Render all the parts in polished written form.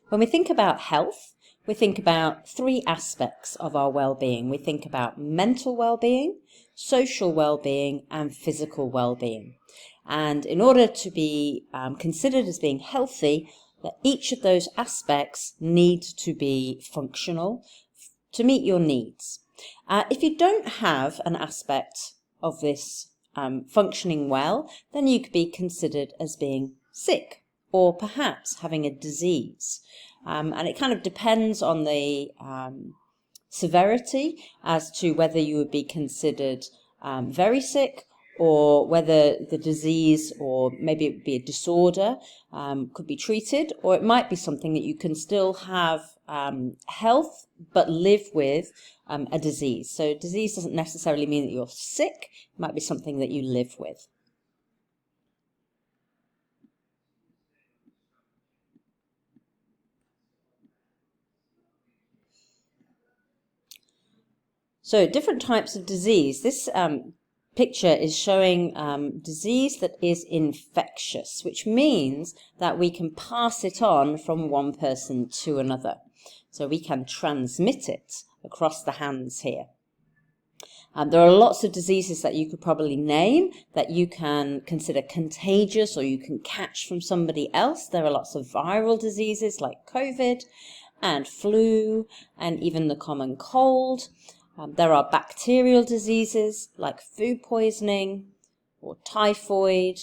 When we think about health, we think about three aspects of our well-being. We think about mental well-being, social well-being, and physical well-being. And in order to be considered as being healthy, that each of those aspects need to be functional to meet your needs. If you don't have an aspect of this functioning well, then you could be considered as being sick or perhaps having a disease. And it kind of depends on the severity as to whether you would be considered very sick, or whether the disease, or maybe it would be a disorder, could be treated, or it might be something that you can still have health but live with a disease. So disease doesn't necessarily mean that you're sick, it might be something that you live with. So different types of disease. This picture is showing disease that is infectious, which means that we can pass it on from one person to another. So we can transmit it across the hands here. There are lots of diseases that you could probably name that you can consider contagious or you can catch from somebody else. There are lots of viral diseases like COVID and flu and even the common cold. There are bacterial diseases like food poisoning or typhoid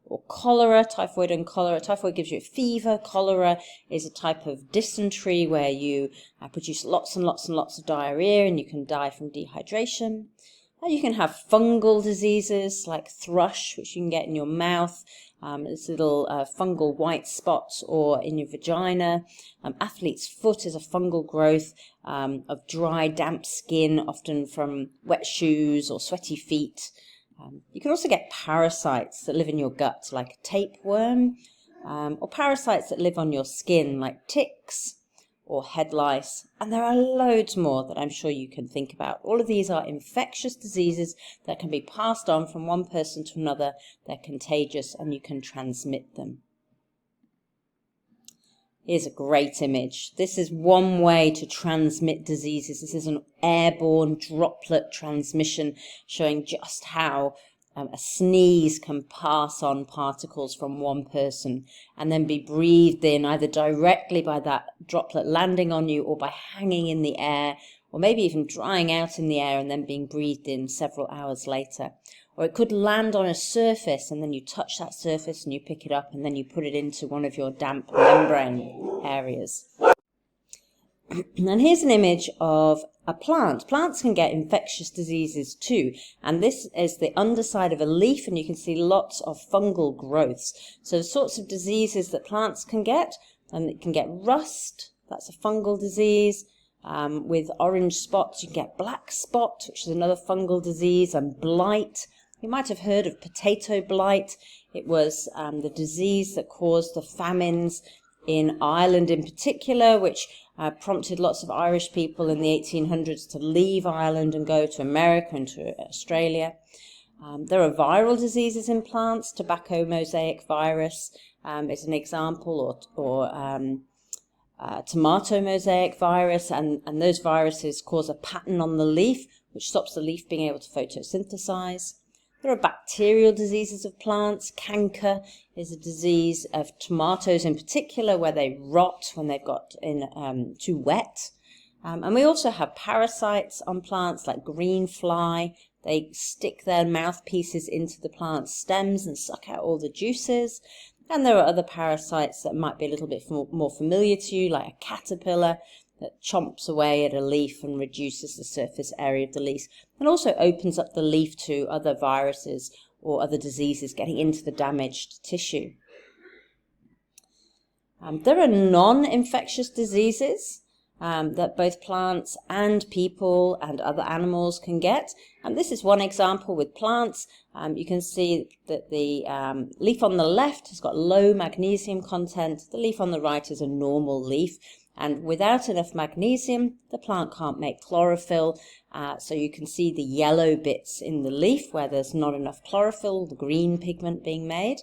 or cholera, typhoid and cholera. Typhoid gives you a fever. Cholera is a type of dysentery where you produce lots and lots and lots of diarrhea and you can die from dehydration. You can have fungal diseases like thrush, which you can get in your mouth. It's little fungal white spots, or in your vagina. Athlete's foot is a fungal growth of dry, damp skin, often from wet shoes or sweaty feet. You can also get parasites that live in your gut, like a tapeworm, or parasites that live on your skin, like ticks or head lice. And there are loads more that I'm sure you can think about. All of these are infectious diseases that can be passed on from one person to another. They're contagious and you can transmit them. Here's a great image. This is one way to transmit diseases. This is an airborne droplet transmission showing just how a sneeze can pass on particles from one person and then be breathed in either directly by that droplet landing on you or by hanging in the air, or maybe even drying out in the air and then being breathed in several hours later. Or it could land on a surface and then you touch that surface and you pick it up and then you put it into one of your damp membrane areas. And here's an image of a plant. Plants can get infectious diseases too. And this is the underside of a leaf, and you can see lots of fungal growths. So the sorts of diseases that plants can get, and it can get rust, that's a fungal disease. With orange spots, you can get black spot, which is another fungal disease, and blight. You might have heard of potato blight. It was the disease that caused the famines in Ireland in particular, which prompted lots of Irish people in the 1800s to leave Ireland and go to America and to Australia. There are viral diseases in plants. Tobacco mosaic virus is an example, or tomato mosaic virus, and those viruses cause a pattern on the leaf which stops the leaf being able to photosynthesize. There are bacterial diseases of plants. Canker is a disease of tomatoes in particular, where they rot when they've got in too wet. And we also have parasites on plants like green fly. They stick their mouthpieces into the plant's stems and suck out all the juices. And there are other parasites that might be a little bit more familiar to you, like a caterpillar that chomps away at a leaf and reduces the surface area of the leaf, and also opens up the leaf to other viruses or other diseases getting into the damaged tissue. There are non-infectious diseases that both plants and people and other animals can get. And this is one example with plants. You can see that the leaf on the left has got low magnesium content. The leaf on the right is a normal leaf. And without enough magnesium, the plant can't make chlorophyll. So you can see the yellow bits in the leaf where there's not enough chlorophyll, the green pigment being made.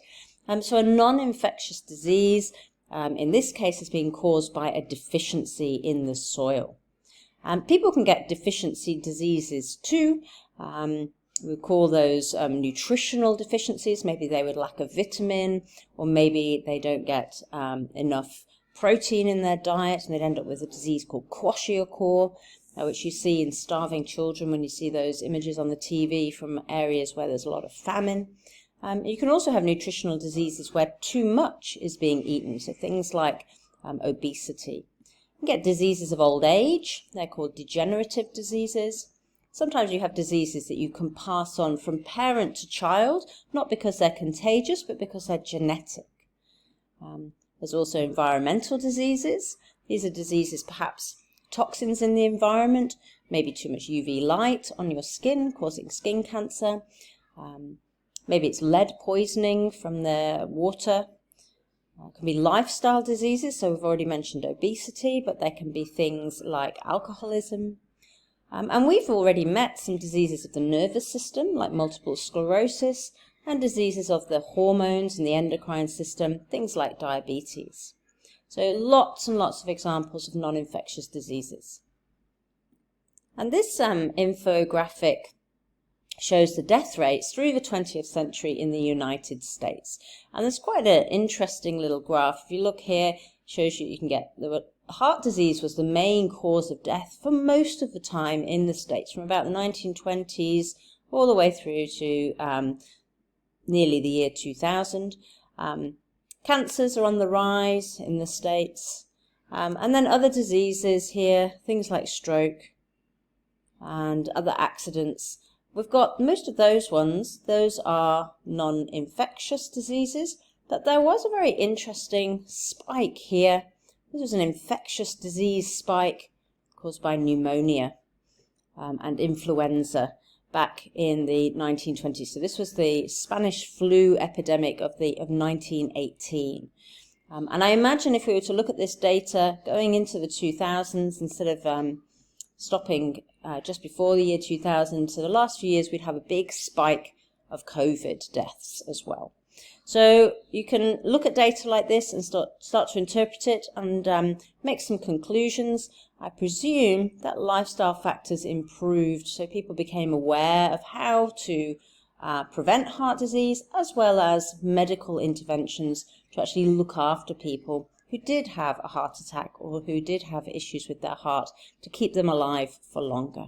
So a non-infectious disease in this case has been caused by a deficiency in the soil. People can get deficiency diseases too. We call those nutritional deficiencies. Maybe they would lack a vitamin, or maybe they don't get enough protein in their diet, and they'd end up with a disease called kwashiorkor, which you see in starving children when you see those images on the TV from areas where there's a lot of famine. You can also have nutritional diseases where too much is being eaten, so things like obesity. You can get diseases of old age. They're called degenerative diseases. Sometimes you have diseases that you can pass on from parent to child, not because they're contagious, but because they're genetic. There's also environmental diseases. These are diseases, perhaps toxins in the environment, maybe too much UV light on your skin, causing skin cancer. Maybe it's lead poisoning from the water. It can be lifestyle diseases, so we've already mentioned obesity, but there can be things like alcoholism. And we've already met some diseases of the nervous system, like multiple sclerosis, and diseases of the hormones and the endocrine system, things like diabetes. So lots and lots of examples of non-infectious diseases. And this infographic shows the death rates through the 20th century in the United States. And there's quite an interesting little graph. If you look here, it shows you can get heart disease was the main cause of death for most of the time in the States, from about the 1920s all the way through to nearly the year 2000. Cancers are on the rise in the States. And then other diseases here, things like stroke and other accidents. We've got most of those ones. Those are non-infectious diseases, but there was a very interesting spike here. This was an infectious disease spike caused by pneumonia and influenza back in the 1920s. So this was the Spanish flu epidemic of 1918. And I imagine if we were to look at this data going into the 2000s, instead of stopping just before the year 2000 to the last few years, we'd have a big spike of COVID deaths as well. So you can look at data like this and start to interpret it and make some conclusions. I presume that lifestyle factors improved, so people became aware of how to prevent heart disease, as well as medical interventions to actually look after people who did have a heart attack or who did have issues with their heart, to keep them alive for longer.